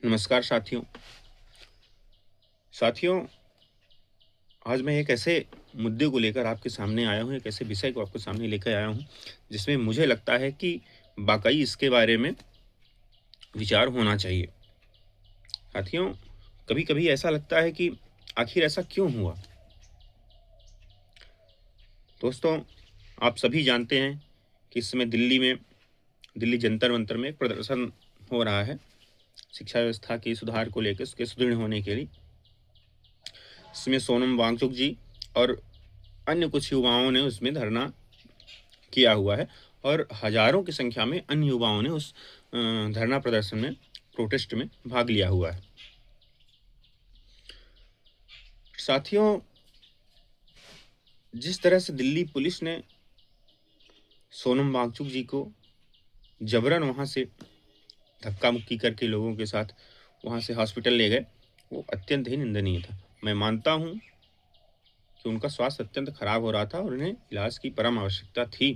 नमस्कार साथियों। साथियों, आज मैं एक ऐसे मुद्दे को लेकर आपके सामने आया हूँ, एक ऐसे विषय को आपके सामने लेकर आया हूँ, जिसमें मुझे लगता है कि वाक़ई इसके बारे में विचार होना चाहिए। साथियों, कभी-कभी ऐसा लगता है कि आखिर ऐसा क्यों हुआ? दोस्तों, आप सभी जानते हैं कि इस समय दिल्ली जंतर-मंतर में एक प्रदर्शन हो रहा है, शिक्षा व्यवस्था के सुधार को लेके, उसके सुदृढ़ होने के लिए। इसमें सोनम वांगचुक जी और अन्य कुछ युवाओं ने उसमें धरना किया हुआ है और हजारों की संख्या में अन्य युवाओं ने उस धरना प्रदर्शन में, प्रोटेस्ट में भाग लिया हुआ है। साथियों, जिस तरह से दिल्ली पुलिस ने सोनम वांगचुक जी को जबरन वहां से धक्का मुक्की करके लोगों के साथ वहां से हॉस्पिटल ले गए, वो अत्यंत ही निंदनीय था। मैं मानता हूं कि उनका स्वास्थ्य अत्यंत खराब हो रहा था और उन्हें इलाज की परम आवश्यकता थी,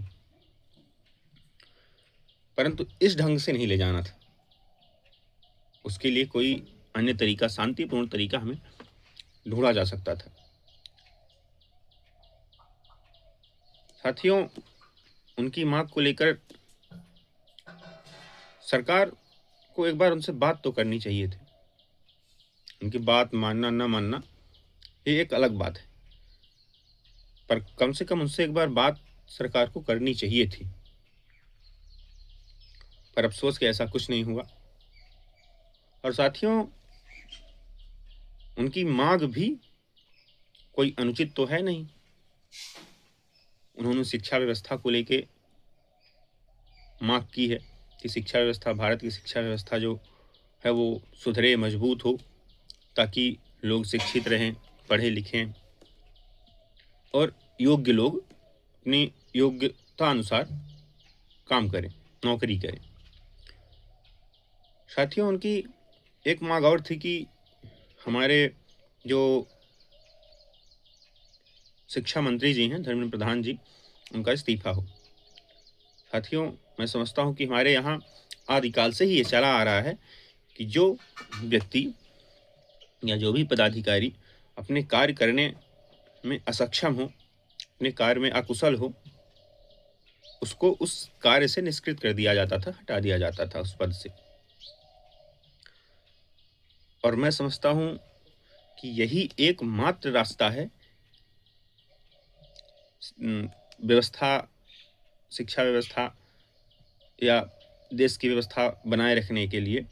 परंतु इस ढंग से नहीं ले जाना था। उसके लिए कोई अन्य तरीका, शांतिपूर्ण तरीका हमें ढूंढा जा सकता था। साथियों, उनकी मांग को लेकर सरकार को एक बार उनसे बात तो करनी चाहिए थी। उनकी बात मानना ना मानना ये एक अलग बात है, पर कम से कम उनसे एक बार बात सरकार को करनी चाहिए थी। पर अफसोस कि ऐसा कुछ नहीं हुआ। और साथियों, उनकी मांग भी कोई अनुचित तो है नहीं। उन्होंने शिक्षा व्यवस्था को लेके मांग की है कि शिक्षा व्यवस्था, भारत की शिक्षा व्यवस्था जो है वो सुधरे, मजबूत हो, ताकि लोग शिक्षित रहें, पढ़े लिखें और योग्य लोग अपनी योग्यता अनुसार काम करें, नौकरी करें। साथियों, उनकी एक मांग और थी कि हमारे जो शिक्षा मंत्री जी हैं, धर्मेंद्र प्रधान जी, उनका इस्तीफा हो। साथियों, मैं समझता हूँ कि हमारे यहाँ आदिकाल से ही ये चला आ रहा है कि जो व्यक्ति या जो भी पदाधिकारी अपने कार्य करने में असक्षम हो, अपने कार्य में अकुशल हो, उसको उस कार्य से निष्कृत कर दिया जाता था, हटा दिया जाता था उस पद से। और मैं समझता हूँ कि यही एकमात्र रास्ता है व्यवस्था, शिक्षा व्यवस्था या देश की व्यवस्था बनाए रखने के लिए।